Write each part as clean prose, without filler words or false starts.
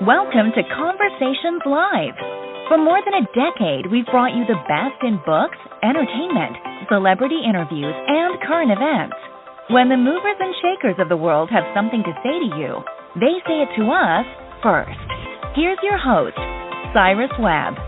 Welcome to Conversations Live. For more than a decade, we've brought you the best in books, entertainment, celebrity interviews, and current events. When the movers and shakers of the world have something to say to you, they say it to us first. Here's your host, Cyrus Webb.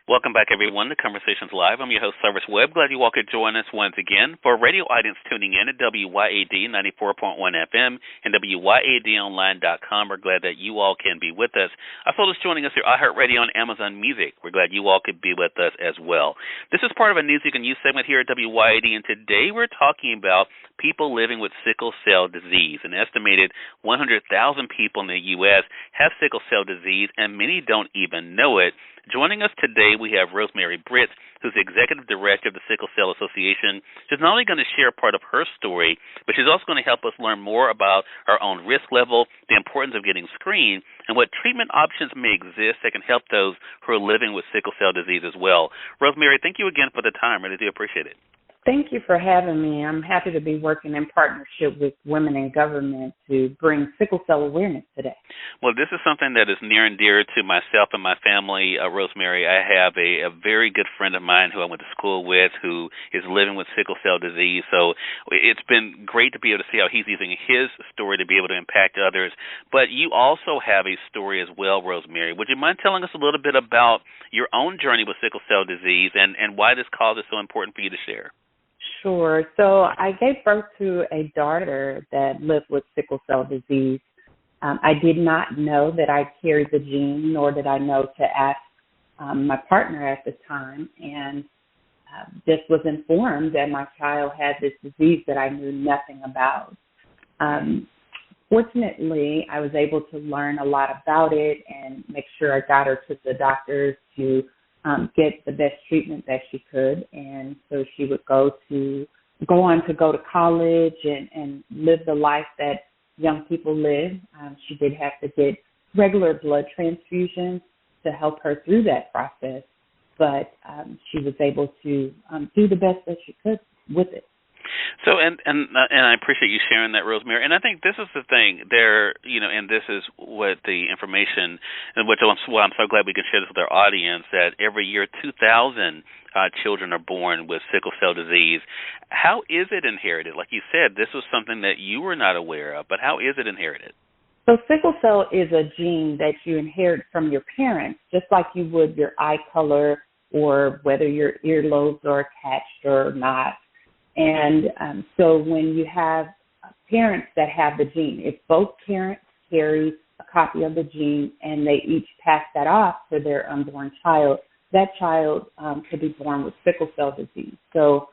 Welcome back, everyone, to Conversations Live. I'm your host, Cyrus Webb. Glad you all could join us once again. For a radio audience tuning in at WYAD 94.1 FM and WYADonline.com, we're glad that you all can be with us. Also, just joining us through iHeartRadio and Amazon Music. We're glad you all could be with us as well. This is part of a News You Can Use segment here at WYAD, and today we're talking about people living with sickle cell disease. An estimated 100,000 people in the U.S. have sickle cell disease, and many don't even know it. Joining us today, we have Rosemary Britts, who's the Executive Director of the Sickle Cell Association. She's not only going to share part of her story, but she's also going to help us learn more about our own risk level, the importance of getting screened, and what treatment options may exist that can help those who are living with sickle cell disease as well. Rosemary, thank you again for the time. Really do appreciate it. Thank you for having me. I'm happy to be working in partnership with Women in Government to bring sickle cell awareness today. Well, this is something that is near and dear to myself and my family, Rosemary. I have a very good friend of mine who I went to school with who is living with sickle cell disease. So it's been great to be able to see how he's using his story to be able to impact others. But you also have a story as well, Rosemary. Would you mind telling us a little bit about your own journey with sickle cell disease and why this cause is so important for you to share? Sure. So I gave birth to a daughter that lived with sickle cell disease. I did not know that I carried the gene, nor did I know to ask my partner at the time, and just was informed that my child had this disease that I knew nothing about. Fortunately, I was able to learn a lot about it and make sure I got her to the doctors to get the best treatment that she could, and so she would go on to college and live the life that young people live. She did have to get regular blood transfusions to help her through that process, but she was able to do the best that she could with it. So, and I appreciate you sharing that, Rosemary. And I think this is the thing there, and this is what the information, and which I'm so glad we can share this with our audience, that every year 2,000 children are born with sickle cell disease. How is it inherited? Like you said, this was something that you were not aware of, but how is it inherited? So sickle cell is a gene that you inherit from your parents, just like you would your eye color or whether your earlobes are attached or not. And so when you have parents that have the gene, if both parents carry a copy of the gene and they each pass that off to their unborn child, that child could be born with sickle cell disease. So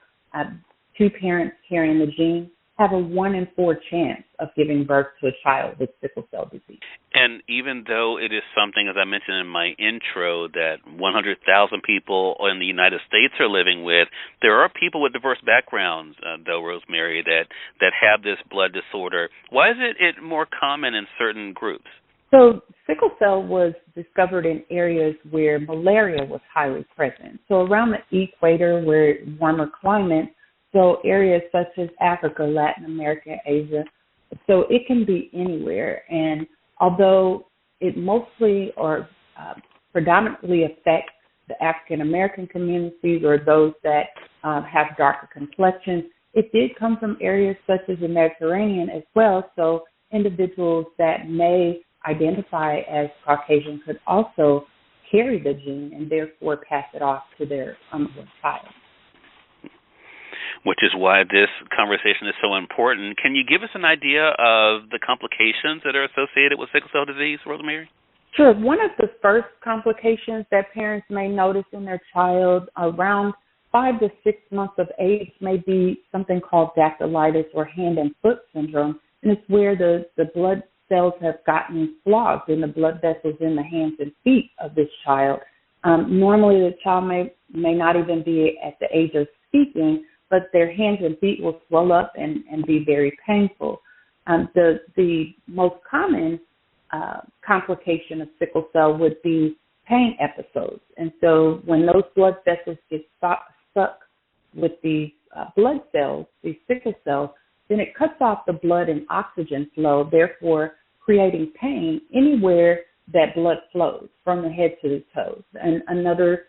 two parents carrying the gene have a 1 in 4 chance of giving birth to a child with sickle cell disease. And even though it is something, as I mentioned in my intro, that 100,000 people in the United States are living with, there are people with diverse backgrounds, though, Rosemary, that have this blood disorder. Why is it more common in certain groups? So sickle cell was discovered in areas where malaria was highly present. So around the equator, where warmer climate, so areas such as Africa, Latin America, Asia. So it can be anywhere. And although it mostly or predominantly affects the African-American communities or those that have darker complexions, it did come from areas such as the Mediterranean as well. So individuals that may identify as Caucasian could also carry the gene and therefore pass it off to their unborn child. Which is why this conversation is so important. Can you give us an idea of the complications that are associated with sickle cell disease, Rosemary? Sure. One of the first complications that parents may notice in their child around 5 to 6 months of age may be something called dactylitis or hand and foot syndrome, and it's where the blood cells have gotten clogged in the blood vessels in the hands and feet of this child. Normally the child may not even be at the age of speaking, but their hands and feet will swell up and be very painful. The most common complication of sickle cell would be pain episodes. And so when those blood vessels get stuck with these blood cells, these sickle cells, then it cuts off the blood and oxygen flow, therefore creating pain anywhere that blood flows from the head to the toes. And another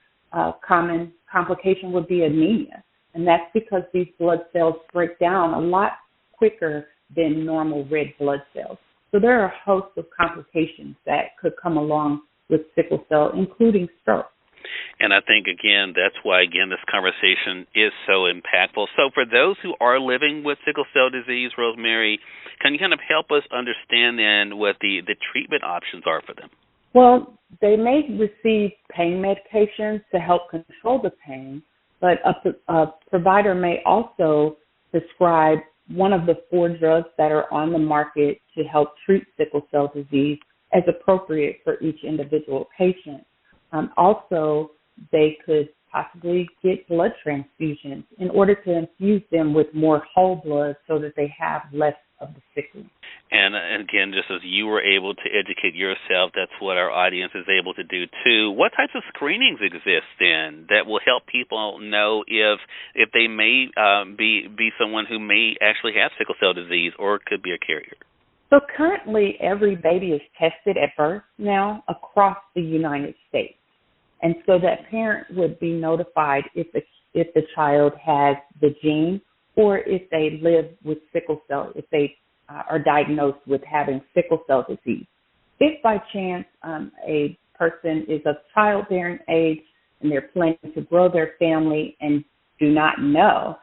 common complication would be anemia, and that's because these blood cells break down a lot quicker than normal red blood cells. So there are a host of complications that could come along with sickle cell, including stroke. And I think, again, that's why, again, this conversation is so impactful. So for those who are living with sickle cell disease, Rosemary, can you kind of help us understand then what the treatment options are for them? Well, they may receive pain medications to help control the pain, but a provider may also prescribe one of the 4 drugs that are on the market to help treat sickle cell disease as appropriate for each individual patient. Also, they could possibly get blood transfusions in order to infuse them with more whole blood so that they have less of the sickle. And again, just as you were able to educate yourself, that's what our audience is able to do too. What types of screenings exist then that will help people know if they may be someone who may actually have sickle cell disease or could be a carrier? So currently, every baby is tested at birth now across the United States. And so that parent would be notified if the child has the gene or if they live with sickle cell, if they are diagnosed with having sickle cell disease. If by chance a person is of childbearing age and they're planning to grow their family and do not know,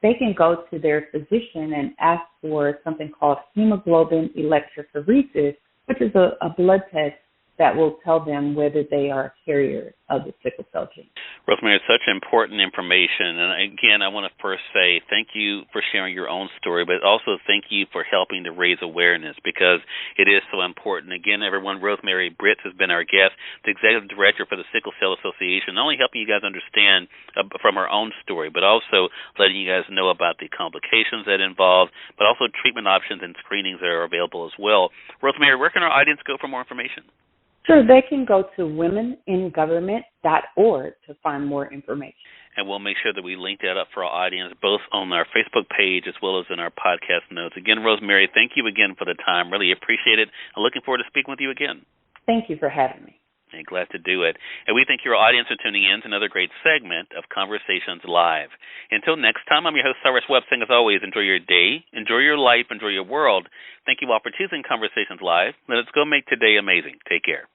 they can go to their physician and ask for something called hemoglobin electrophoresis, which is a blood test that will tell them whether they are a carrier of the sickle cell gene. Rosemary, it's such important information. And again, I want to first say thank you for sharing your own story, but also thank you for helping to raise awareness because it is so important. Again, everyone, Rosemary Britts has been our guest, the Executive Director for the Sickle Cell Association, not only helping you guys understand from her own story, but also letting you guys know about the complications that involve, but also treatment options and screenings that are available as well. Rosemary, where can our audience go for more information? Sure, they can go to womeningovernment.org to find more information. And we'll make sure that we link that up for our audience, both on our Facebook page as well as in our podcast notes. Again, Rosemary, thank you again for the time. Really appreciate it. I'm looking forward to speaking with you again. Thank you for having me. And glad to do it. And we thank your audience for tuning in to another great segment of Conversations Live. Until next time, I'm your host, Cyrus Webb, saying as always, enjoy your day, enjoy your life, enjoy your world. Thank you all for choosing Conversations Live. Let's go make today amazing. Take care.